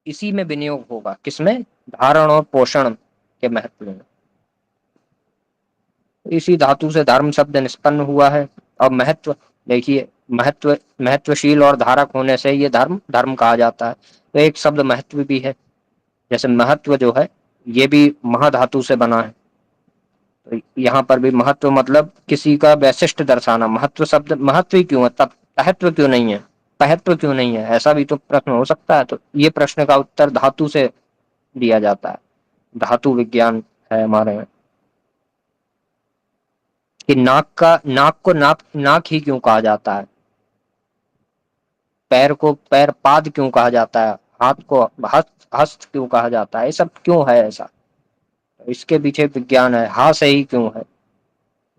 इसी में विनियोग होगा, किसमें? धारण और पोषण के महत्व में। इसी धातु से धर्म शब्द निष्पन्न हुआ है। अब महत्व देखिए, महत्वशील और धारक होने से ये धर्म धर्म कहा जाता है। तो एक शब्द महत्व भी है, जैसे महत्व जो है ये भी महाधातु से बना है। तो यहाँ पर भी महत्व मतलब किसी का वैशिष्ट दर्शाना। महत्व शब्द महत्व ही क्यों है, तब महत्व क्यों नहीं है, महत्व क्यों नहीं है, ऐसा भी तो प्रश्न हो सकता है। तो ये प्रश्न का उत्तर धातु से दिया जाता है। धातु विज्ञान है हमारे में कि नाक को नाक ही क्यों कहा जाता है, पैर को पैर पाद क्यों कहा जाता है, हाथ को हस्त क्यों कहा जाता है, ये सब क्यों है ऐसा? तो इसके पीछे विज्ञान है। हाँ से ही क्यों है,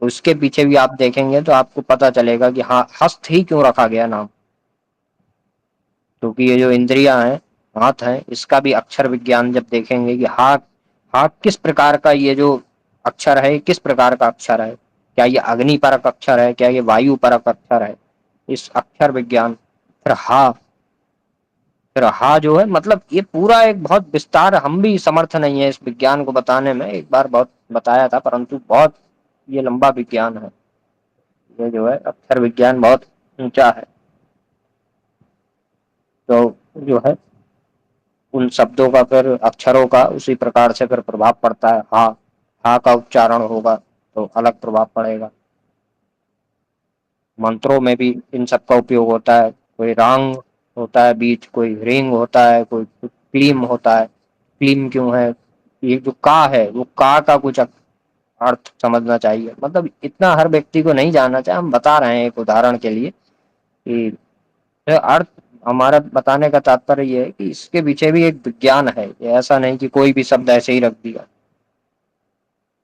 उसके पीछे भी आप देखेंगे तो आपको पता चलेगा कि हाँ हस्त ही क्यों रखा गया नाम। क्योंकि ये जो इंद्रियां हैं, हाथ है, इसका भी अक्षर विज्ञान जब देखेंगे कि हाथ हाथ किस प्रकार का, ये जो अक्षर है किस प्रकार का अक्षर है, क्या ये अग्नि परक अक्षर है, क्या ये वायु परक अक्षर है, इस अक्षर विज्ञान। फिर हा जो है मतलब ये पूरा एक बहुत विस्तार, हम भी समर्थ नहीं है इस विज्ञान को बताने में। एक बार बहुत बताया था, परंतु बहुत ये लंबा विज्ञान है। ये जो है अक्षर विज्ञान बहुत ऊंचा है। तो जो है उन शब्दों का, फिर अक्षरों का उसी प्रकार से फिर प्रभाव पड़ता है। हा हा का उच्चारण होगा तो अलग प्रभाव पड़ेगा। मंत्रों में भी इन सब का उपयोग होता है। कोई रांग होता है बीच, कोई रिंग होता है, कोई क्लीम होता है। क्लीम क्यों है, ये जो का है वो का कुछ अर्थ समझना चाहिए। मतलब इतना हर व्यक्ति को नहीं जानना चाहिए, हम बता रहे हैं एक उदाहरण के लिए कि अर्थ। हमारा बताने का तात्पर्य ये है कि इसके पीछे भी एक विज्ञान है। ये ऐसा नहीं कि कोई भी शब्द ऐसे ही रख दिया,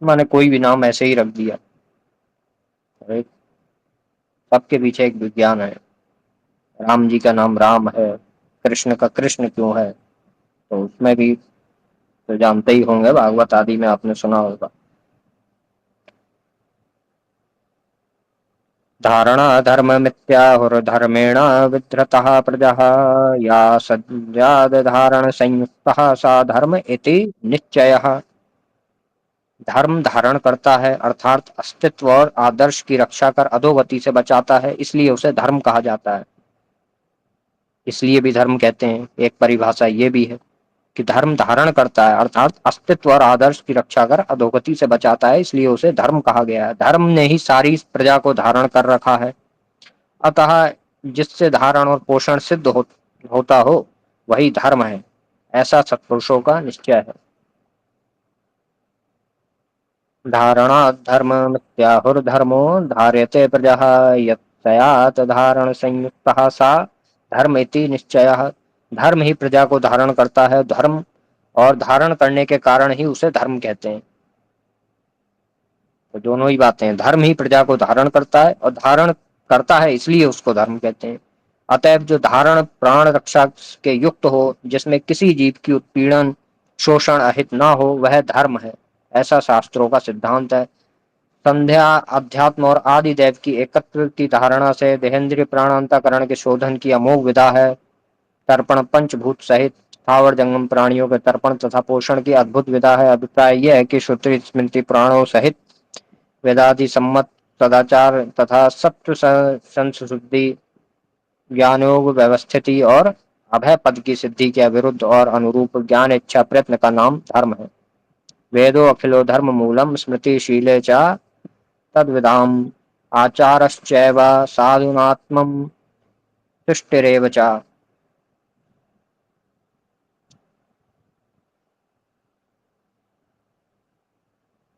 माने कोई भी नाम ऐसे ही रख दिया। एक सबके पीछे एक विज्ञान है। राम जी का नाम राम है, कृष्ण का कृष्ण क्यों है, तो उसमें भी तो जानते ही होंगे, भागवत आदि में आपने सुना होगा। धारणा धर्म मिथ्याहुर्धर्मेण विधृतः प्रजः, या सद्याद धारण संयुक्तः सा धर्म इति निश्चयः। धर्म धारण करता है अर्थात अस्तित्व और आदर्श की रक्षा कर अधोगति से बचाता है, इसलिए उसे धर्म कहा जाता है। इसलिए भी धर्म कहते हैं। एक परिभाषा ये भी है कि धर्म धारण करता है अर्थात अस्तित्व और आदर्श की रक्षा कर अधोगति से बचाता है, इसलिए उसे धर्म कहा गया है। धर्म ने ही सारी प्रजा को धारण कर रखा है। अतः जिससे धारण और पोषण होता हो वही धर्म है, ऐसा सत्पुरुषों का निश्चय है। धारणात् धर्ममित्याहुर्धर्मो धार्यते प्रजा, यत्तयात् धारण संयुक्तः सा धर्म इति निश्चयः। धर्म ही प्रजा को धारण करता है, धर्म और धारण करने के कारण ही उसे धर्म कहते हैं। तो दोनों ही बातें हैं, धर्म ही प्रजा को धारण करता है और धारण करता है इसलिए उसको धर्म कहते हैं। अतएव जो धारण प्राण रक्षा के युक्त हो, जिसमें किसी जीव की उत्पीड़न शोषण अहित ना हो, वह धर्म है, ऐसा शास्त्रों का सिद्धांत है। संध्या अध्यात्म और आदि देव की एकत्र की धारणा से देहेंद्रिय प्राणांतकरण के शोधन की अमोघ विधा है। तर्पण पंचभूत सहित स्थावर जंगम प्राणियों के तर्पण तथा पोषण की अद्भुत विधा है। अभिप्राय यह है कि श्रुति स्मृति प्राणों सहित वेदादि सम्मत सदाचार तथा सत्व संशुद्धि ज्ञानयोग व्यवस्थिति और अभय पद की सिद्धि के विरुद्ध और अनुरूप ज्ञान इच्छा प्रयत्न का नाम धर्म है। वेदो अखिलो धर्म मूलम स्मृतिशीले च तद्विदाम आचारश्चैव साधुनात्मम तुष्टिरेव च।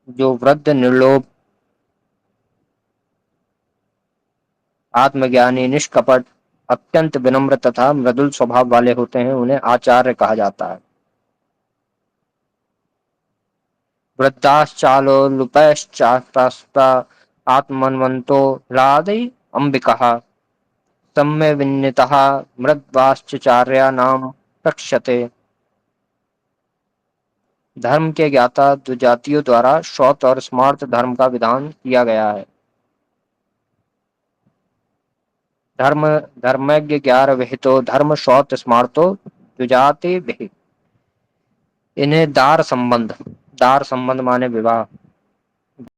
जो वृद्ध निर्लोभ आत्मज्ञानी निष्कपट अत्यंत विनम्र तथा मृदुल स्वभाव वाले होते हैं, उन्हें आचार्य कहा जाता है। वृद्धाश्चालो लुपैश्चास्ता आत्मन्वन्तो ह्लादि अंबिकः सम्य विन्नितः मृद्वाश्चार्याणाम रक्षते। धर्म के ज्ञाता द्विजातियों द्वारा श्रौत और स्मार्त धर्म का विधान किया गया है। धर्म धर्मज्ञ ज्ञार विहितो धर्म श्रौत स्मार्तो द्विजाति विहि। انہیں دار संबंध माने विवाह